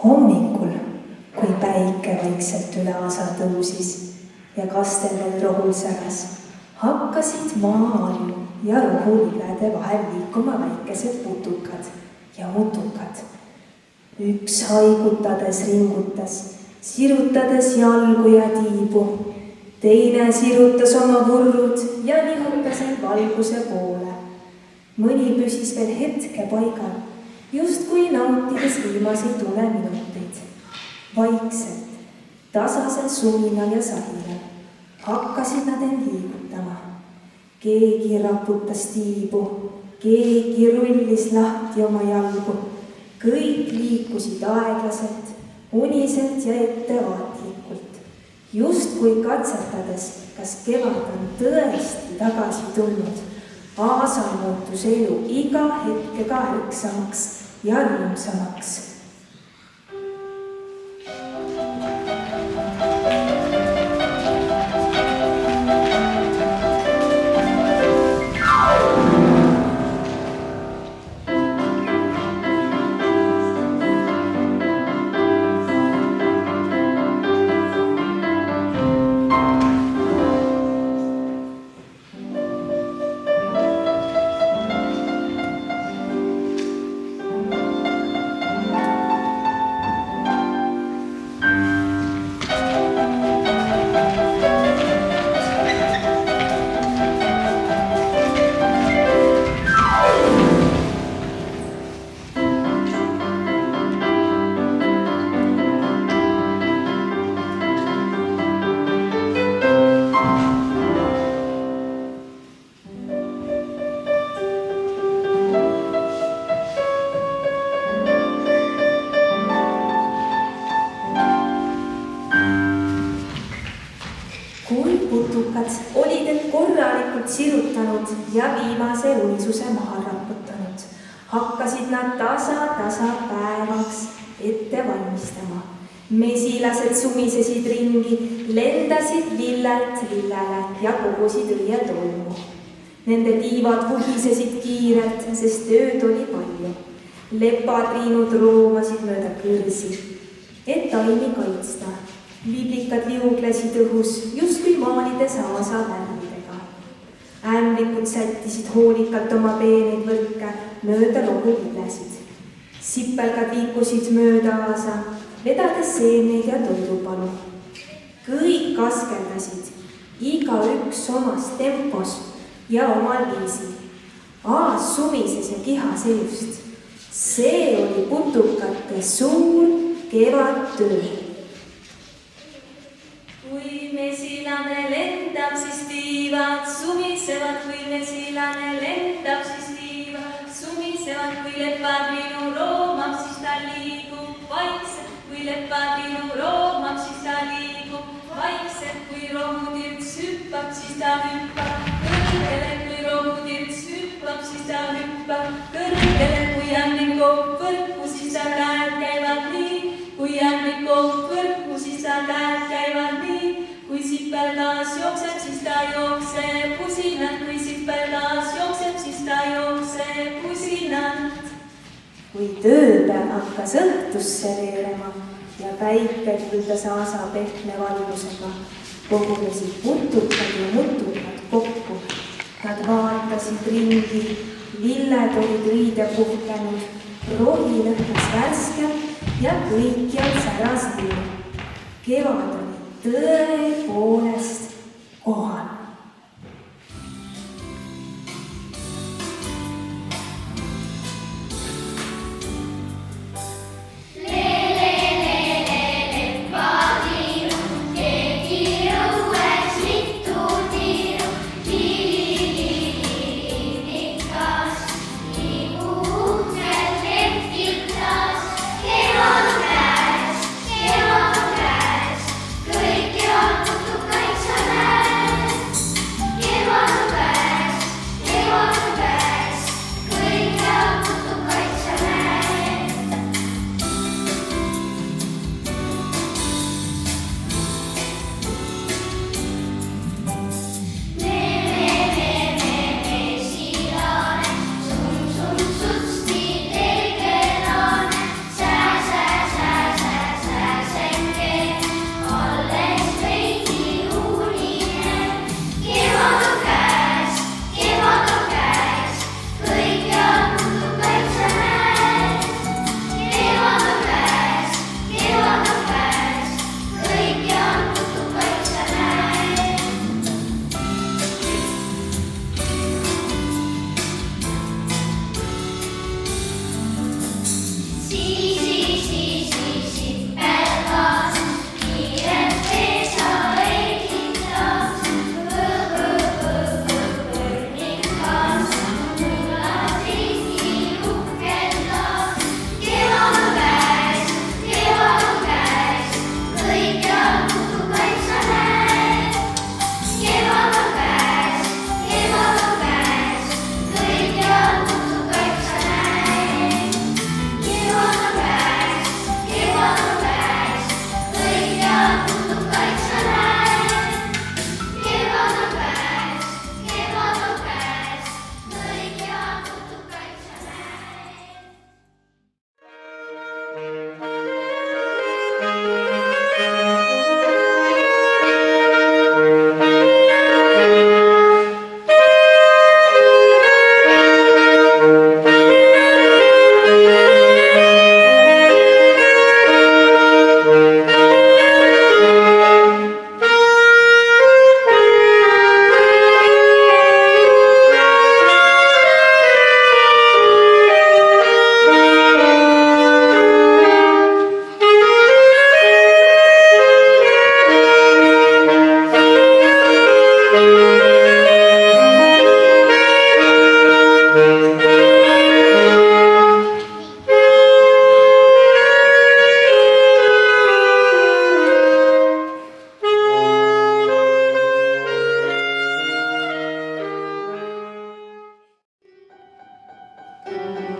Hommikul, kui päike vaikselt üle asa tõusis ja kastel veel rohul säras, hakkasid maa-alju ja rohulibede vahel liikuma väikesed putukad ja mutukad. Üks haigutades ringutas, sirutades jalgu ja tiibu, teine sirutas oma vurrud ja nihutas end valguse poole. Mõni püsis veel hetke paigal, justkui nautides viimaseid uneminuteid. Vaikselt, tasasel suminal ja sahilal hakkasid nad end liigutama. Keegi raputas tiibu, keegi rullis lahti oma jalgu. Kõik liikusid aeglaselt, uniselt ja ettevaatlikult, justkui katsetades, kas kevad on tõesti tagasi tulnud. Aasa muutus elu iga hetkega ärksamaks ja rõõmsamaks. Olid end korralikult sirutanud ja viimase unisuse maha raputanud. Hakkasid nad tasa päevaks ette valmistama. Mesilased sumisesid ringi, lendasid lillelt lillele ja kogusid õietolmu. Nende tiivad vuhisesid kiirelt, sest tööd oli palju. Lepatriinud roomasid mööda kõrsi, et taimi kaitsta. Liblikad liuglesid õhus, justkui maalides aasa värvidega. Ämblikud sättisid hoolikalt oma peeneid võrke mööda rohulillesid. Sipelgad liikusid mööda aasa, vedades seeneid ja toidupalu. Kõik askeldasid, igaüks omas tempos ja omal viisil. Aas sumises ja kihas elust. See oli putukate suur kevadtöö. Kui mesilane lendab, siis tiivad sumisevad, kui mesilane lendab, siis tiivad sumisevad, kui lepatriinu roomab, siis ta liigub vaikselt, kui lepatriinu roomab, siis ta liigub vaikselt, kui rohutirts hüppab, siis ta hüppab kõrgele, kui rohutirts hüppab, siis ta hüppab kõrgele, kui ämblik koob võrku, siis ta käed käivad nii, kui ämblik koob võrku, siis ta käed käivad nii. Kui sipelgaas jookseb, siis ta jookseb usinalt. Kui sipelgaas jookseb, siis ta jookseb usinalt. Kui tööpäev hakkas õhtusse veerema ja päike küldas aasa pehme valgusega, kogunesid putukad ja mutukad kokku. Nad vaatasid ringi, lilled olid õide puhkenud, rohi lõhnas värskelt ja kõikjal säras liiv. Kevad oli tõepoolest kohal. Thank you.